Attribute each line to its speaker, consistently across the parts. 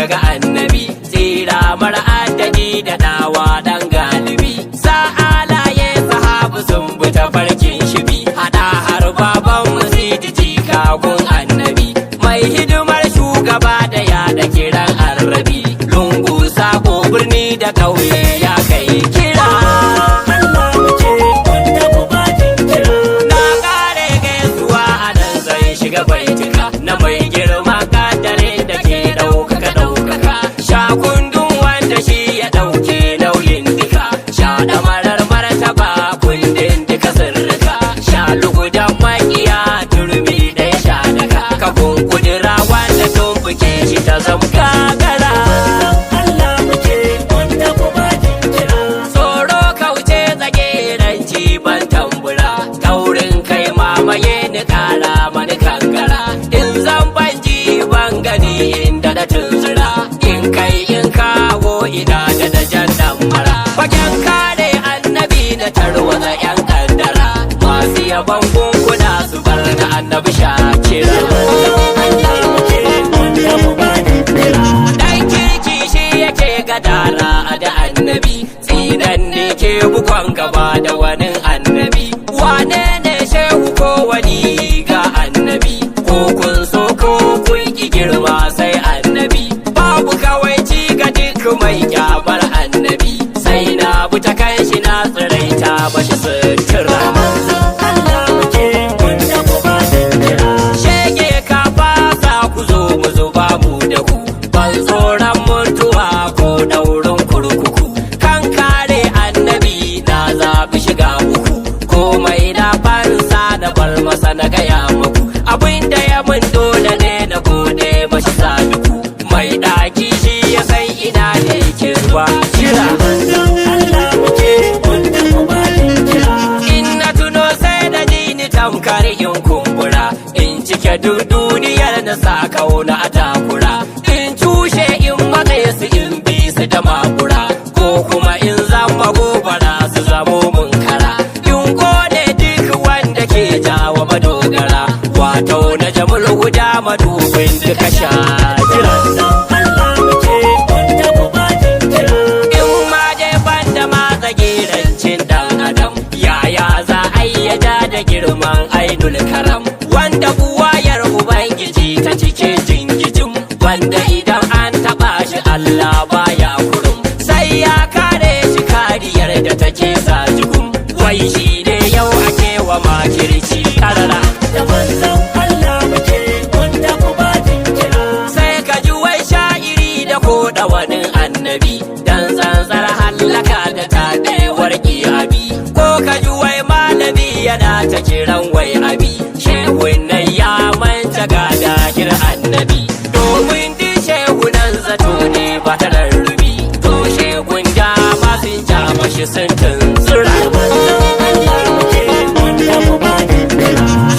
Speaker 1: kaga annabi tsira mara adadi da dawa dan galibi sa'alaye sahabu sun bi ta farkin shibi hada har baban musidi jikagun annabi mai hidimar shugaba da yada kiran arabi lungu sako birni da kauye ya kai kira baitika na mai girma kadare da ke ɗaukaka shakundun wanda shi ya ɗauke nauyin duka sha ɗamarar martaba kundin duka sirrika sha lugudan makiya turmi da ya sha daka kafin kudura wanda tumbuke shi ta zama gagara tsoro kauce zage ranci ban tambura taurin kai mamaye ni kara mani kangara in zan banji ban gani inda da tunzura in kai in kawo ina da dajan mara fagen kare annabi na tarwaza yan kaddara masu yaban kunkuna su bar da annabi shakira dan kirki shi yake gadara da annabi tsinan ne ke bukon gaba da wani annabi wane ne shehu ko wani ga annabi ko kun so ko kun ki girma sai annabi babu kawai ci ga duk mai kyamar annabi sai na buta kan shi na tsiraita bashi sutura shege ka fasa ku zo mu zuba mu da ku ban tsoron mutuwa ko daurin kurkuku kan kare annabi na zabi shiga uku komai na fansa da bar masa na gaya muku abinda ya mun dole ne na gode mashi saduku mai daki shi ya san ina ne ke ruwa kira in na tuno sai da ni tamkar in kumbura in cike duk duniyar na sa kauna a takura in cushe in matsaye su in bi su da makura ko kuma in zama gobara su zamo mun kara in gode duk wanda ke jawo madogara wato na jamul guda madubin duka shakira in ma dai banda ma tsagirancin dan adam yaya za a yi ya da girman ainul karam wanda buwayar ubangiji ta cike jingijin wanda idan an taba shi Allah baya kurum sai ya kare shi kariyar da take sa jikun wai shi ne yau ake wa makirci karara da manzon Allah muke wanda ku ba kira sai ka ji wai sha'iri da koda wani annabi dan zanzar hallaka da tadewar kiyabi ko ka ji wai malami yana ta kiran wai abi shehun nan ya manta ga dahir annabi domin din shehunan zato ne ba ta rarrubi to shehun dama sun ja mashi sun tunzura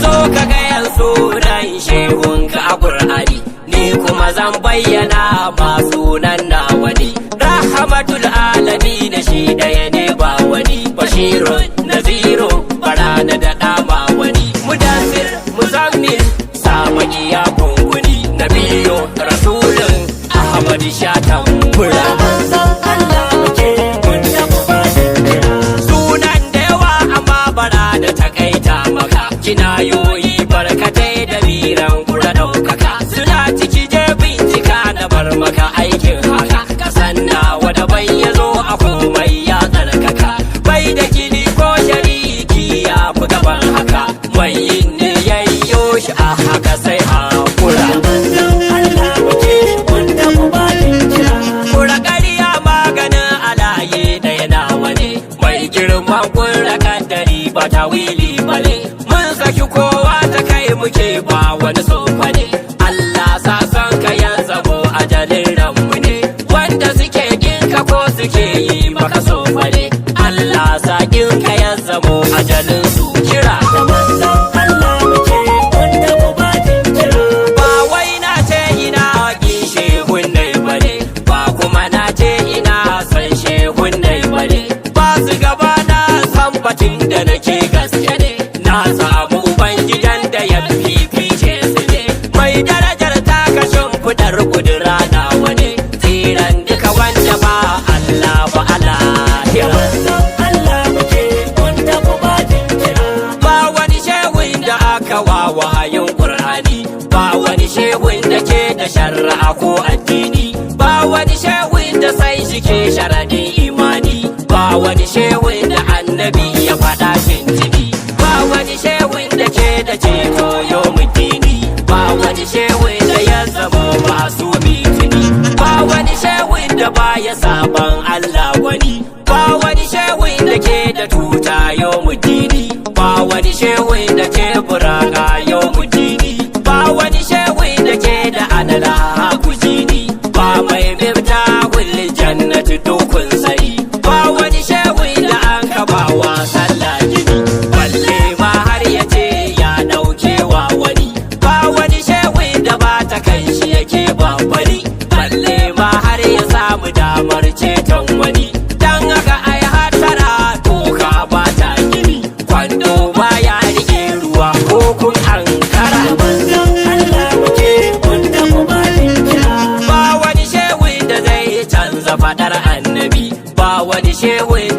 Speaker 1: so ka ga yan sunan shehun ka a Qur'ani ni kuma zan bayyana ma sunan nawa ne rahmatul alamin shi daya ne ba wani bashirun naziru barana da dama wani mudassir muzammil sama'iya gunguni nabiyo rasulun ahmad shatan bura sunan da yawa amma bara da takaita maka kinayoyi barkatai da biran kura daukaka suna ciki je bincika na bar maka aikin haka kasan nawa da bai yazo a komai ya tsarkaka bai da kini ko shariki ya fi gaban haka mai yin ne yayyo shi a haka sai hakura kura ƙarya maganin alaye da yana wani mai girman kura kaddari ba ta wili bale mun saki kowa ta kai muke ba wani sofa ne Allah sa son ka yan zamo ajalin ranmu ne wanda suke ginka ko suke yi maka sofa ne Allah sa ginka yan zamo ajalin su kira ba wai na ce ina gishe hunnai bane ba kuma na ce ina san shehun nai bane ba su gaba na san batun da nake gaske ne na samu ubangidan da ya fifice su ne mai darajar takashin fudar kudura na wani addini ba wani shehun da sai shi ke sharadin imani ba wani shehun da annabi ya faɗa shintini ba wani shehun da ke da ceto yau mutini ba wani shehun da ya zama masu bitini ba wani shehun da baya saban Allah wani ba wani shehun da ke da tuta yau mutini ba wani shehun da ke buraga yau mutini ba wani shehun da ke da adala kujini ba mai mifta kulli jannati dukun sani ba wani shehun da an kabawa sallah gini balle ma har ya ce ya dauke wa wani ba wani shehun da ba ta kan shi yake bambari balle ma har ya samu damar ceton wani dan haka ai hatara toka ba ta gini kwando ba ya rike ruwa ko kun ankara manzon Allah muke wanda kuma ba wani shehun da zai canza fadar annabi ba wani shehun